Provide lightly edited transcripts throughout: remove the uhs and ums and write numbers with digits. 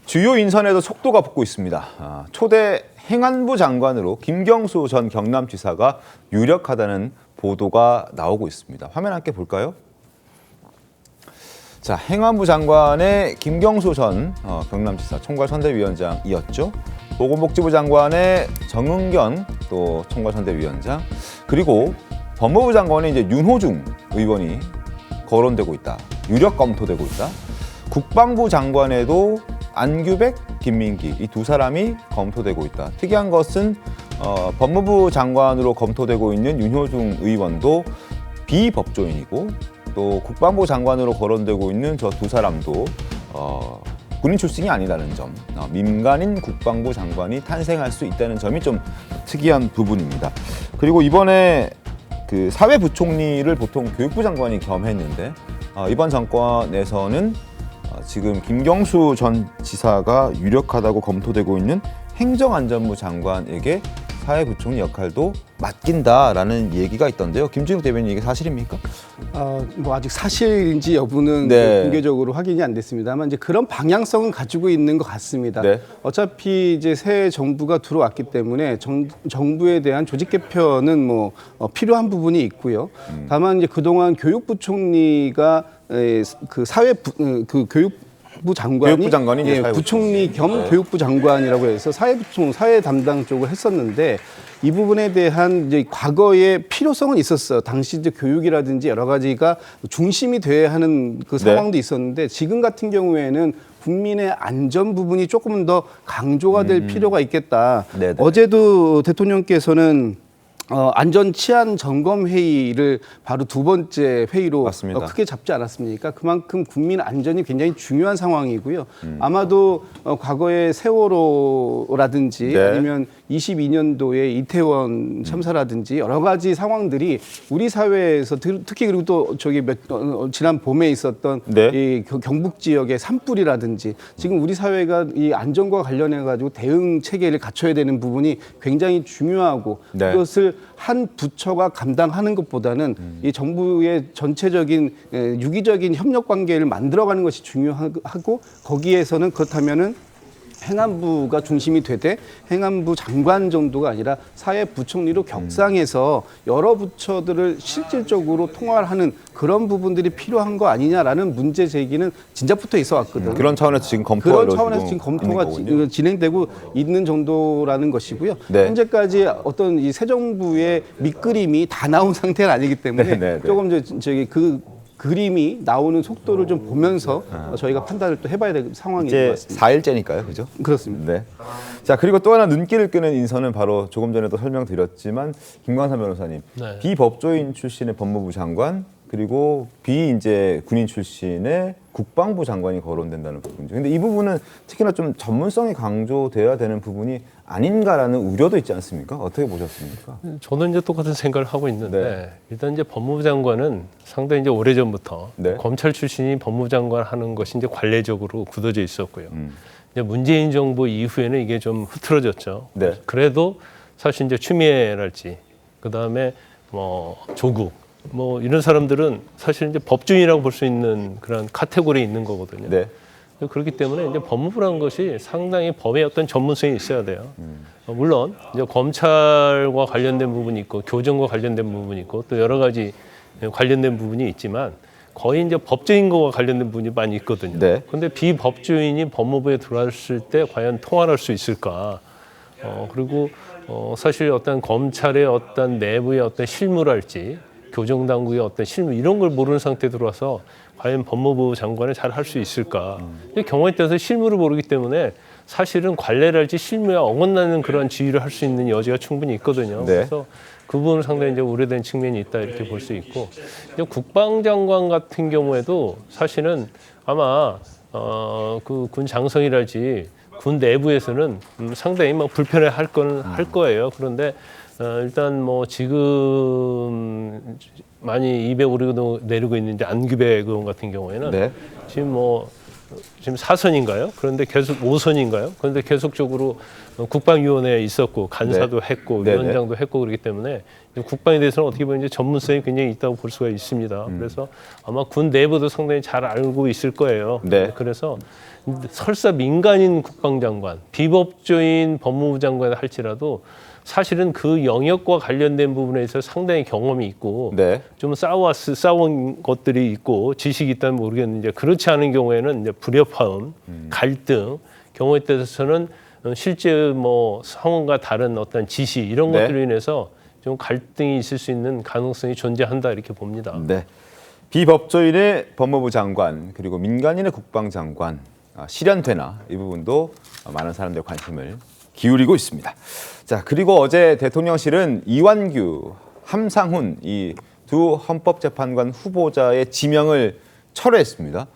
주요 인선에도 속도가 붙고 있습니다. 초대 행안부 장관으로 김경수 전 경남지사가 유력하다는 보도가 나오고 있습니다. 화면 함께 볼까요? 자, 행안부 장관의 김경수 전 경남지사 총괄선대위원장이었죠. 보건복지부 장관의 정은견 또 총괄선대위원장, 그리고 법무부 장관의 이제 윤호중 의원이 거론되고 있다. 유력 검토되고 있다. 국방부 장관에도 안규백, 김민기 이 두 사람이 검토되고 있다. 특이한 것은 법무부 장관으로 검토되고 있는 윤호중 의원도 비법조인이고 또 국방부 장관으로 거론되고 있는 저 두 사람도 군인 출신이 아니라는 점, 민간인 국방부 장관이 탄생할 수 있다는 점이 좀 특이한 부분입니다. 그리고 이번에 그 사회부총리를 보통 교육부 장관이 겸했는데 이번 정권에서는 지금 김경수 전 지사가 유력하다고 검토되고 있는 행정안전부 장관에게 사회부총리 역할도 맡긴다라는 얘기가 있던데요. 김준욱 대변인, 이게 사실입니까? 뭐 아직 사실인지 여부는 네. 공개적으로 확인이 안 됐습니다만 이제 그런 방향성은 가지고 있는 것 같습니다. 네. 어차피 이제 새 정부가 들어왔기 때문에 정부에 대한 조직 개편은 뭐 필요한 부분이 있고요. 다만 이제 그동안 교육부총리가 그 교육부 장관이 이제 부총리 겸 교육부 장관이라고 해서 사회 담당 쪽을 했었는데 이 부분에 대한 이제 과거의 필요성은 있었어요. 당시 이제 교육이라든지 여러 가지가 중심이 돼야 하는 그 상황도 있었는데 지금 같은 경우에는 국민의 안전 부분이 조금 더 강조가 될 필요가 있겠다. 네네. 어제도 대통령께서는 안전 치안 점검 회의를 바로 두 번째 회의로 맞습니다. 크게 잡지 않았습니까? 그만큼 국민 안전이 굉장히 중요한 상황이고요. 아마도 과거의 세월호라든지 네. 아니면 22년도에 이태원 참사라든지 여러 가지 상황들이 우리 사회에서 특히 그리고 또 지난 봄에 있었던 네. 이 경북 지역의 산불이라든지 지금 우리 사회가 이 안전과 관련해 가지고 대응 체계를 갖춰야 되는 부분이 굉장히 중요하고 네. 그것을 한 부처가 감당하는 것보다는 이 정부의 전체적인 유기적인 협력 관계를 만들어가는 것이 중요하고 거기에서는 그렇다면은 행안부가 중심이 되되 행안부 장관 정도가 아니라 사회부총리로 격상해서 여러 부처들을 실질적으로 통할하는 그런 부분들이 필요한 거 아니냐라는 문제 제기는 진작부터 있어 왔거든요. 그런 차원에서 지금 검토가 그런 차원에서 지금 검토가 진행되고 있는 정도라는 것이고요. 네. 현재까지 어떤 이 새 정부의 밑그림이 다 나온 상태는 아니기 때문에 네. 조금 그 그림이 나오는 속도를 좀 보면서 저희가 판단을 또 해봐야 될 상황인 것 이제 같습니다. 4일째니까요, 그죠? 그렇습니다. 네. 자, 그리고 또 하나 눈길을 끄는 인선은 바로 조금 전에도 설명드렸지만 김광삼 변호사님, 네. 비법조인 출신의 법무부 장관, 그리고 이제 군인 출신의 국방부 장관이 거론된다는 부분이죠. 근데 이 부분은 특히나 좀 전문성이 강조돼야 되는 부분이 아닌가라는 우려도 있지 않습니까? 어떻게 보셨습니까? 저는 이제 똑같은 생각을 하고 있는데 네. 일단 이제 법무부 장관은 상당히 이제 오래전부터 네. 검찰 출신이 법무부 장관 하는 것이 이제 관례적으로 굳어져 있었고요. 이제 문재인 정부 이후에는 이게 좀 흐트러졌죠. 네. 그래도 사실 이제 추미애랄지 그다음에 뭐 조국 뭐 이런 사람들은 사실 이제 법조인이라고 볼 수 있는 그런 카테고리에 있는 거거든요. 네. 그렇기 때문에 이제 법무부라는 것이 상당히 법에 어떤 전문성이 있어야 돼요. 물론 이제 검찰과 관련된 부분이 있고 교정과 관련된 부분이 있고 또 여러 가지 관련된 부분이 있지만 거의 이제 법조인과 관련된 부분이 많이 있거든요. 네. 그런데 비법조인이 법무부에 들어왔을 때 과연 통할할 수 있을까? 그리고 사실 어떤 검찰의 어떤 내부의 어떤 실무랄지 교정당국의 어떤 실무 이런 걸 모르는 상태에 들어와서 과연 법무부 장관을 잘 할 수 있을까? 경우에 따라서 실무를 모르기 때문에 사실은 관례랄지 실무에 어긋나는 그런 지휘를 할 수 있는 여지가 충분히 있거든요. 네. 그래서 그 부분은 상당히 이제 우려된 측면이 있다 이렇게 볼 수 있고, 이제 국방장관 같은 경우에도 사실은 아마 그 군 장성이랄지 군 내부에서는 상당히 막 불편해 할 거예요. 그런데 일단 뭐 지금 많이 200으로 내리고 있는 이제 안규백 의원 같은 경우에는 네. 지금 4선인가요? 그런데 계속 5선인가요? 그런데 계속적으로 국방위원회에 있었고 간사도 했고 네네. 위원장도 했고 그렇기 때문에 국방에 대해서는 어떻게 보면 이제 전문성이 굉장히 있다고 볼 수가 있습니다. 그래서 아마 군 내부도 상당히 잘 알고 있을 거예요. 네. 그래서 설사 민간인 국방장관, 비법조인 법무부 장관을 할지라도 사실은 그 영역과 관련된 부분에 있어서 상당히 경험이 있고 네. 좀 싸운 것들이 있고 지식이 있다면 모르겠는데 그렇지 않은 경우에는 이제 불협화음, 갈등, 경우에 따라서는 실제 뭐 상황과 다른 어떤 지시 이런 네. 것들로 인해서 좀 갈등이 있을 수 있는 가능성이 존재한다 이렇게 봅니다. 네. 비법조인의 법무부 장관 그리고 민간인의 국방장관 실현되나 이 부분도 많은 사람들의 관심을 기울이고 있습니다. 자, 그리고 어제 대통령실은 이완규, 함상훈 이 두 헌법재판관 후보자의 지명을 철회했습니다.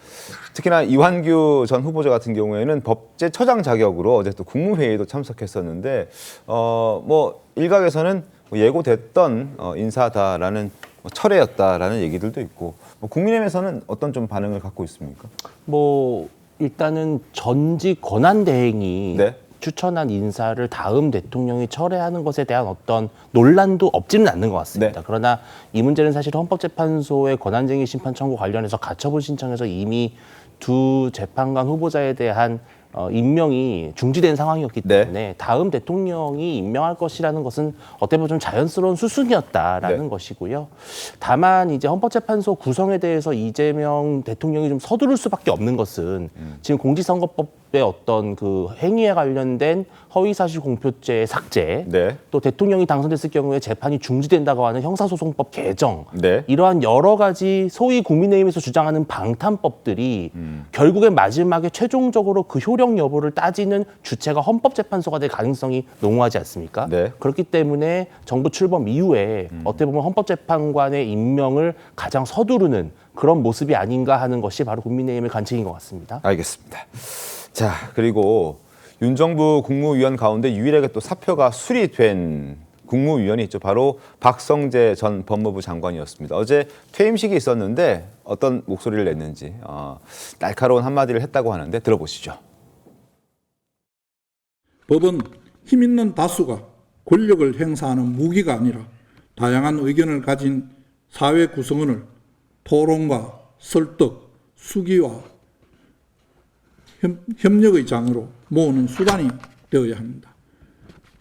특히나 이완규 전 후보자 같은 경우에는 법제처장 자격으로 어제 또 국무회의도 참석했었는데 뭐 일각에서는 예고됐던 인사다라는 철회였다라는 얘기들도 있고 국민의힘에서는 어떤 좀 반응을 갖고 있습니까? 뭐 일단은 전직 권한대행이 네. 추천한 인사를 다음 대통령이 철회하는 것에 대한 어떤 논란도 없지는 않는 것 같습니다. 네. 그러나 이 문제는 사실 헌법재판소의 권한쟁의 심판 청구 관련해서 가처분 신청에서 이미 두 재판관 후보자에 대한 임명이 중지된 상황이었기 때문에 다음 대통령이 임명할 것이라는 것은 어떻게 보면 좀 자연스러운 수순이었다라는 것이고요. 다만 이제 헌법재판소 구성에 대해서 이재명 대통령이 좀 서두를 수밖에 없는 것은 지금 공직선거법의 어떤 그 행위에 관련된 허위사실 공표죄 삭제, 네. 또 대통령이 당선됐을 경우에 재판이 중지된다고 하는 형사소송법 개정, 네. 이러한 여러 가지 소위 국민의힘에서 주장하는 방탄법들이 결국엔 마지막에 최종적으로 그 효력 여부를 따지는 주체가 헌법재판소가 될 가능성이 농후하지 않습니까? 네. 그렇기 때문에 정부 출범 이후에 어떻게 보면 헌법재판관의 임명을 가장 서두르는 그런 모습이 아닌가 하는 것이 바로 국민의힘의 관측인 것 같습니다. 알겠습니다. 자, 그리고 윤 정부 국무위원 가운데 유일하게 또 사표가 수리된 국무위원이 있죠. 바로 박성재 전 법무부 장관이었습니다. 어제 퇴임식이 있었는데 어떤 목소리를 냈는지 날카로운 한마디를 했다고 하는데 들어보시죠. 법은 힘 있는 다수가 권력을 행사하는 무기가 아니라 다양한 의견을 가진 사회 구성원을 토론과 설득, 수기와 협력의 장으로 모으는 수단이 되어야 합니다.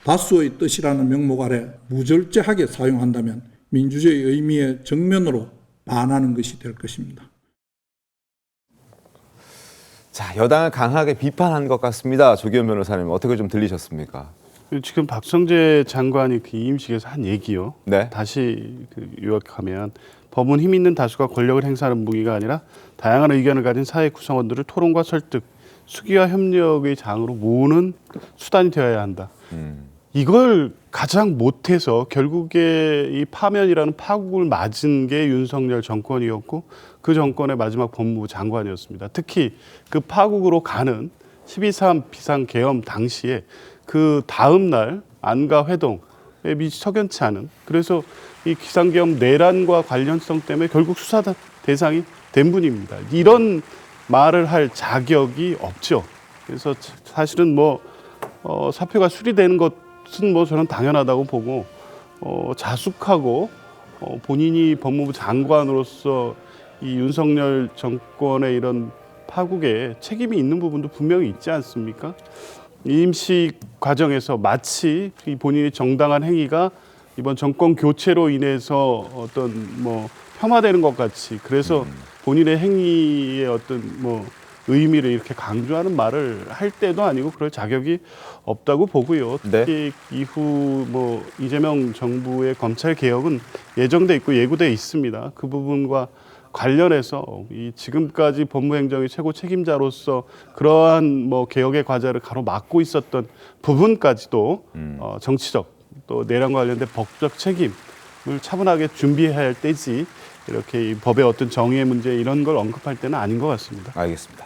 다수의 뜻이라는 명목 아래 무절제하게 사용한다면 민주주의의 의미의 정면으로 반하는 것이 될 것입니다. 자, 여당을 강하게 비판한 것 같습니다. 조기현 변호사님 어떻게 좀 들리셨습니까? 지금 박성재 장관이 그 이임식에서 한 얘기요. 네. 다시 요약하면 법은 힘 있는 다수가 권력을 행사하는 무기가 아니라 다양한 의견을 가진 사회 구성원들을 토론과 설득, 수기와 협력의 장으로 모으는 수단이 되어야 한다. 이걸 가장 못해서 결국에 이 파면이라는 파국을 맞은 게 윤석열 정권이었고 그 정권의 마지막 법무부 장관이었습니다. 특히 그 파국으로 가는 12.3 비상계엄 당시에 그 다음 날 안가 회동에 미치 석연치 않은, 그래서 이 비상계엄 내란과 관련성 때문에 결국 수사 대상이 된 분입니다. 이런 말을 할 자격이 없죠. 그래서 사실은 뭐 사표가 수리되는 것은 뭐 저는 당연하다고 보고 자숙하고 본인이 법무부 장관으로서 이 윤석열 정권의 이런 파국에 책임이 있는 부분도 분명히 있지 않습니까? 임식 과정에서 마치 이 본인의 정당한 행위가 이번 정권 교체로 인해서 어떤 뭐 폄하되는 것 같이, 그래서 본인의 행위의 어떤 뭐 의미를 이렇게 강조하는 말을 할 때도 아니고 그럴 자격이 없다고 보고요. 특히 이후 뭐 이재명 정부의 검찰 개혁은 예정돼 있고 예고돼 있습니다. 그 부분과 관련해서 이 지금까지 법무행정의 최고 책임자로서 그러한 뭐 개혁의 과제를 가로막고 있었던 부분까지도 정치적 또 내란과 관련된 법적 책임을 차분하게 준비해야 할 때지 이렇게 이 법의 어떤 정의의 문제 이런 걸 언급할 때는 아닌 것 같습니다. 알겠습니다.